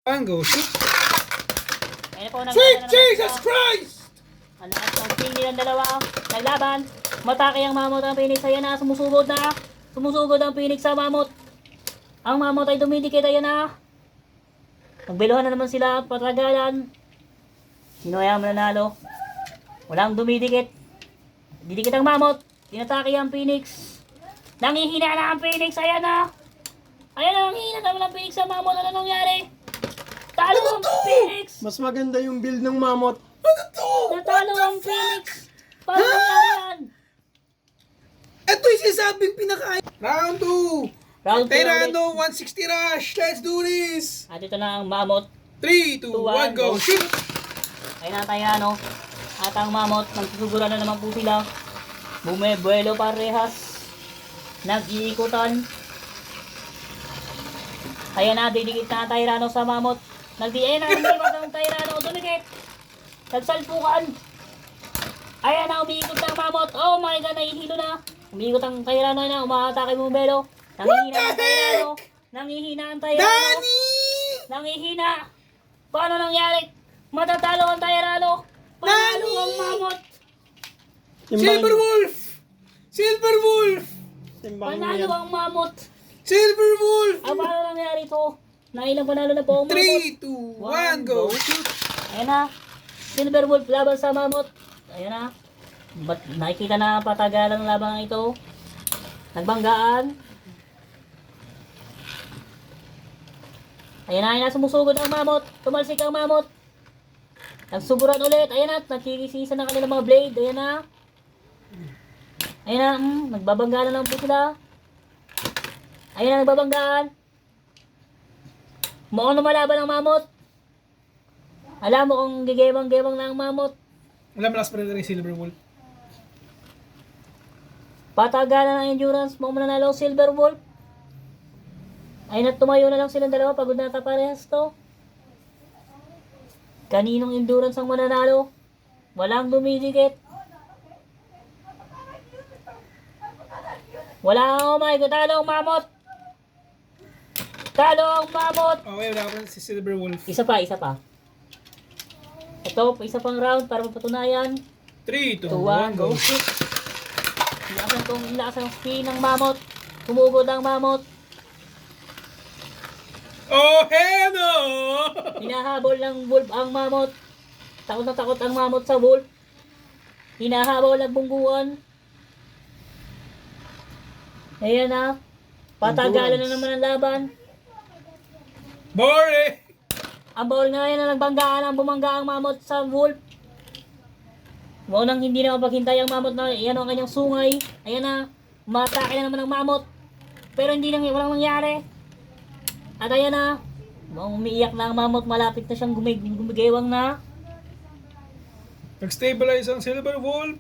One, go, shoot. Ayun po, Sweet Jesus Christ! Ang lakas ng ping nilang dalawa. Naglaban. Matake ang mamot ang Phoenix. Ayan na, sumusugod na. Sumusugod ang Phoenix sa mamot. Ang mamot ay dumidikit. Ayan na. Magbiluhan na naman sila. Patagalan. Sino kaya mananalo? Walang dumidikit. Didikit ang mamot. Tinatake ang Phoenix. Nangihina na ang Phoenix. Ayan na. Ayan na, nangihina naman ang Phoenix sa mamot. Ano nangyari? Talo ang Phoenix! Mas maganda yung build ng mamot. Ano to? Natalo ang Phoenix! Paano nangyari yan? Ito yung sinasabing pinakain. Round 2. Round 2 Tyrano, 160 rush. Let's do this. At ito na ang mamot. 3, 2, 1, go, shoot. Ayun na tayo ano. At ang mamot, nagsusuguran na naman po sila. Bumebuelo parehas. Nag-iikutan. Ayan na, didikit na ang Tyrano sa mamot. Ayan na, umiiwas ang Tyrano. Dumikit. Nagsalpukan. Ayan na, umiikot ang mamot. Oh my God, nahihilo na. Umiikot ang Tyrano na. Umaatake mo Belo. Nangihina ang Tyrano. Nangihina ang Tyrano. Danny! Nangihina. Paano nangyari? Matatalo ang Tyrano. Panalo ang mamot. Silver Wolf! Silver Wolf! Panalo ang mamot. Silver Wolf! Paano nangyari ito? Nailang panalo na po ang mamot. 3, 2, 1, go, shoot. Ayan na. Silver Wolf laban sa mamot. Ayan na. Nakikita na patagalan ng laban ito. Nagbanggaan. Ayan na, sumusugod ang mamot. Tumalsik ang mamot. Nagsuguran ulit. Ayan na, nakikisisa na kanilang mga blade. Ayan na. Ayan na, nagbabanggaan na lang po sila. Ayan na, nagbabanggaan. Mukhang lumalaban ang mamot. Alam mo kung gigewang-gewang na ang mamot. Alam, last predator yung Silver Wolf. Patagalan ng endurance. Mukhang mananalo ang Silver Wolf. Ayun at tumayo na lang silang dalawa. Pagod na parehas to. Kaninong endurance ang mananalo? Walang dumidikit. Wala, oh my God, talo ang mamot. Talo ang mamot. Okay, wala ka si Silver Wolf. Isa pa. Ito, isa pang round para mapatunayan. 3, 2, 1, 1, go. shoot. Ilakas ang spin ng mamot. Tumugod ang mamot. Oh, hell no! Hinahabol ng wolf ang mamot. Takot na takot ang mamot sa wolf. Hinahabol ang bungguan. Ayan na. Patagalan na naman ang laban. Boring! Ang bawal nga yan na nagbanggaan ang bumangga ang mamot sa wolf. Maunang hindi na mapaghintay ang mamot na yan ang kanyang sungay. Ayan na. Matake na naman ang mamot. Pero hindi nang walang mangyari. At ayan na. Umiiyak na ang mamot. Malapit na siyang gumigewang na. Nag-stabilize ang Silver Wolf.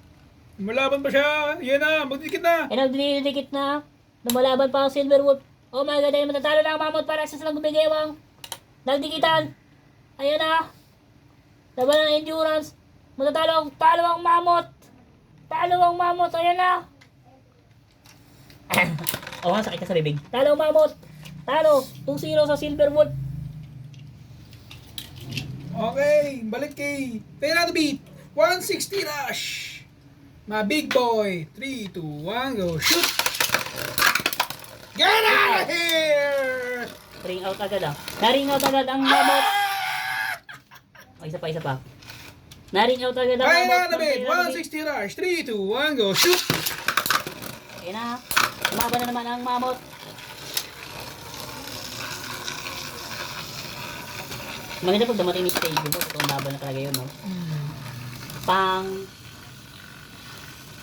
Malaban pa siya. Yan na, magdikit na. Ay nagdidikit na. Lumalaban pa ang Silver Wolf. Oh my God, ay matatalo na ang mamot para sa silang gumigewang. Nagdikitan. Ayan na. Laban ng endurance. Matatalo ang mamot. Talo ang mamot. Ayan na. Oh, ang sakit ka sa bibig. Talo ang mamot. Talo. 2-0 sa Silver Wolf. Okay, balik kay Tyrano Beat. 160 rush. My big boy. 3, 2, 1, go. Shoot. Get out of here! Ring out agad ah. Na-ring out agad ang mamot. Oh, isa pa. Na-ring out agad ang mamot. Tyrano Beat. 160 rush. 3, 2, 1, go. Shoot. Ayan na. Umaban na naman ang mamot. Maganda pag dumating ni stage mo. Ito umaban na talaga yun, no? Pang.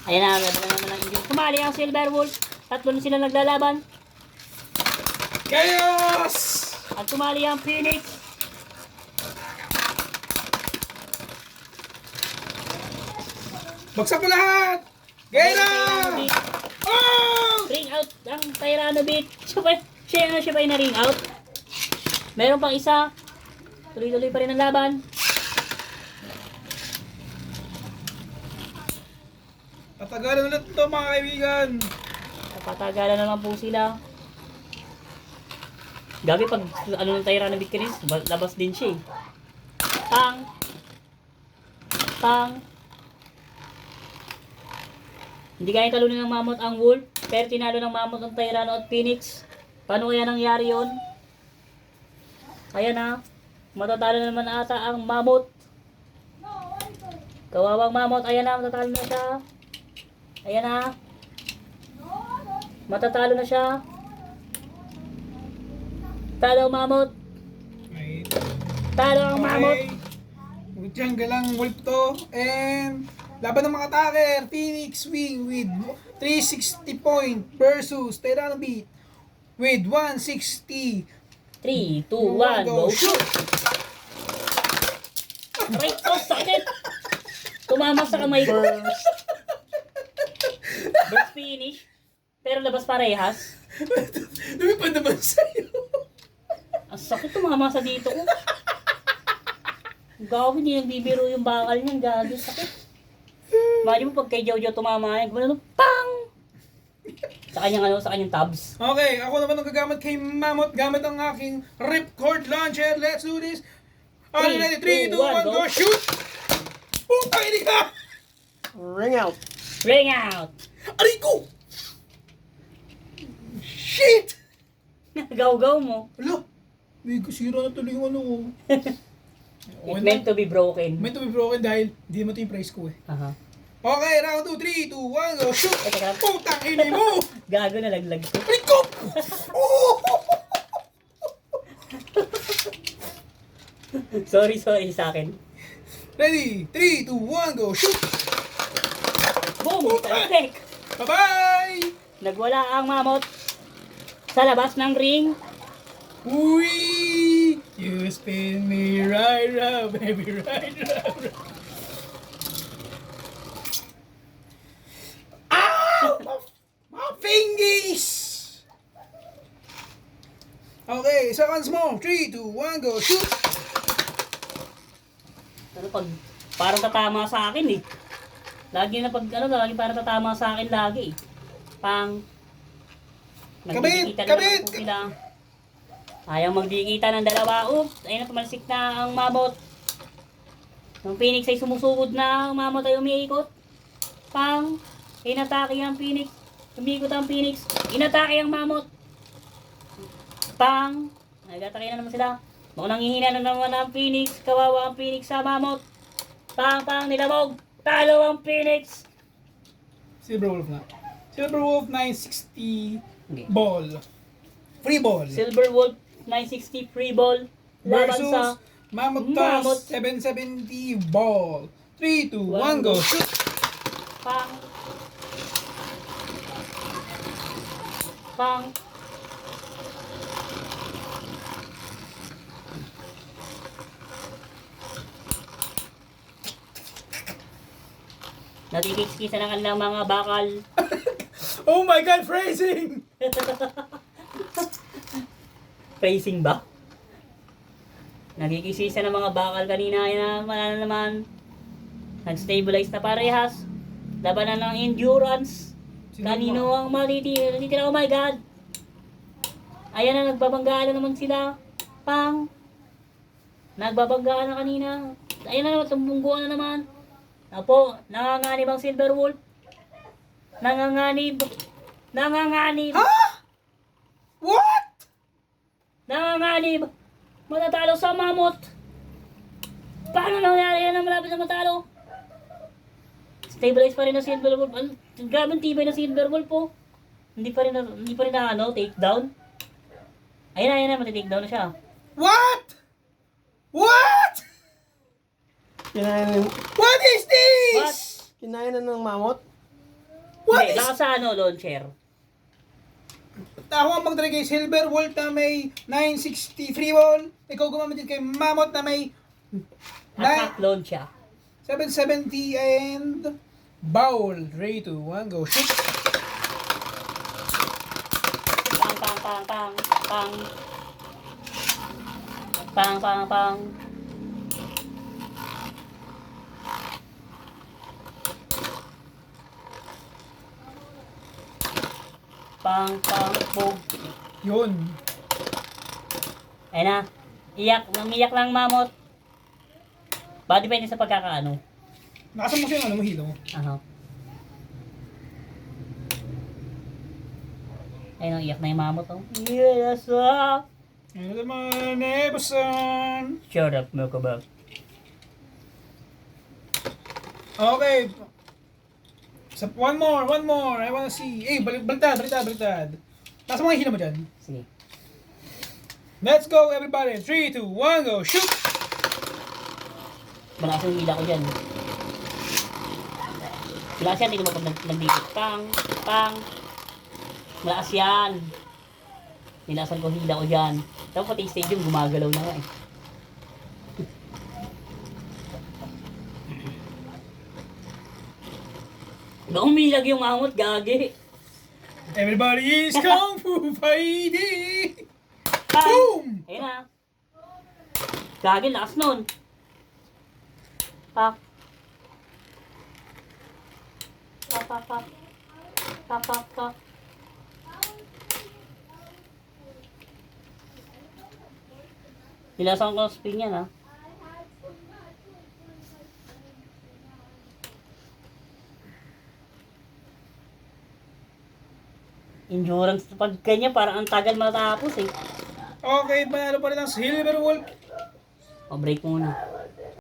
Ayan na. Laban na naman ang injury. Kumali ang Silver Wolf. Tatlo na sila naglalaban. Chaos! At tumali ang Phoenix. Bagsak mo lahat! Gera! Oh! Ring out ang Tyrano Beat. Siya pa yung na-ring out. Meron pang isa. Tuloy-tuloy pa rin ang laban. Patagalan ulit ito mga kaibigan. Patagalan naman po sila. Gagi pag ano ng Tyrannosaurus Chris, labas din siya eh. Pang. Pang. Hindi kaya talunin ng mammoth ang wolf, pero tinalo ng mammoth ang Tyranno at Phoenix. Paano kaya nangyari yon? Ayan na. Matatalo na naman ata ang mammoth. Kawawang mammoth. Ayan na, matatalo na siya. Ayan na. Matatalo na siya. Talo ang mammoth. Right. Talo ang mammoth. Okay. Jungle lang wolf to. And laban ng mga attacker. Phoenix wing with 360 point versus Tyrannobeat with 160. 3, 2, 1, go shoot! Aray, oh, sakit! Tumama sa kamay ko. Burst finish. Pero labas parehas. Lumipad naman sa'yo. Ang sakit, tumama sa dito ko. Gawin, hindi nagbibiro yung bakal niyan. Gagi, sakit. Imagine mo pag kay Jojo tumama yan. Gumano, pang! Sa kanyang tabs. Okay, ako naman ang gagamit kay Mammoth gamit ang aking Ripcord Launcher. Let's do this. All ready, 3, 2, 1, go shoot! Putang ini ka! Ring out. Ring out! Aray ko! Shit! Gaw-gaw mo. Ala, may sira na tuloy yung ano ko. It meant to be broken. Meant to be broken dahil hindi mo ito yung price ko eh. Aha. Okay, round 2, 3, 2, 1, go shoot! Teka. Putang ini mo! Gago na laglag ko. Aray ko! Oh! Sorry sa akin. Ready, 3, 2, 1, go shoot! Boom! Perfect! Bye-bye! Nagwala ang mammoth sa labas ng ring. Uy! You spin me right round, baby, right round. Ow! My fingers! Okay, seconds more. 3, 2, 1, go shoot! Ano pag parang tatama sa akin eh. Lagi parang tatama sa akin lagi eh. Pang. Kabit! Nagdikita na Kabit! naman po sila. Ayaw magdikita ng dalawa. Oops! Ayun na, tumalsik na ang mammoth. Yung Phoenix ay sumusugod na. Ang mammoth ay umiikot. Pang. Inatake ang Phoenix. Umiikot ang Phoenix. Inatake ang mammoth. Pang. Nag-atake na naman sila. Mukhang nanghihina na naman ang Phoenix. Kawawa ang Phoenix sa mammoth. Pang, nilabog. Talo ang Phoenix. Silver Wolf na. Silver Wolf 960 Okay. ball. Free ball. Silver Wolf 960 free ball. Laban Versus sa Mammoth Mammoth. Toss 770 ball. 3, 2, 1, go shoot! Pang. Pang. Natikis-kisa ng kanilang mga bakal. Oh my God, phrasing! Phrasing ba? Nagkikisisa ng mga bakal kanina. Yan na naman. Nag-stabilize na parehas. Labanan ng endurance. Kanino ang matitira? Oh my God! Ayan na, nagbabanggaan na naman sila. Pang! Nagbabanggaan na kanina. Ayan na naman, tumbungguan na naman. Apo, nanganganib ang Silver Wolf. Nanganganib. Ha? What? Nanganganib. Matatalo sa mammoth. Paano nangyari yan na malapit na matalo? Stabilize pa rin ang Silver Wolf. Grabe ang tibay ng Silver Wolf po. Hindi pa rin na take down. Ayan na, matitake down na siya. What? What? Kinain, What is this? What? kinain na ng mammoth. What Hindi, is... baka sa launcher. Ako ang magdala kay Silver Wolf na may 960 free ball. Ikaw gumamit din kay Mammoth na may Attack launch siya. 770 and bowl. 3, 2, 1, go shoot! Pang. Pang. Pang, boom. Yun. Ayun na. Namiyak lang mamot. Ba, depende sa pagkakaano. Nakasan mo siya yung ano mo, hilo mo. Ano? Ayun, iyak na yung mamot. Oh. Yes, ah! Ano naman, Ebasan? Shut up, Milkabag. Okay. One more. I wanna see. Eh, baliktad. Nasa mga hilo mo dyan. Sige. Let's go, everybody. 3, 2, 1, go. Shoot! Malakas yung hila ko dyan. Malakas yan, hindi naman pag nagdikit. Pang. Malakas yan. Nilasan ko hila ko dyan. Tapos pati yung stadium, gumagalaw na nga eh. Ba umilag yung mamot, gagi. Everybody is Kung Fu fighting! Pang! Boom! Ayun na. Gagi, lakas nun. Pak. Pak. Nilasan ko ang spin yan, ha? Endurance pag kanya, parang ang tagal matapos eh. Okay, panalo pa rin ang Silver Wolf. O, break muna.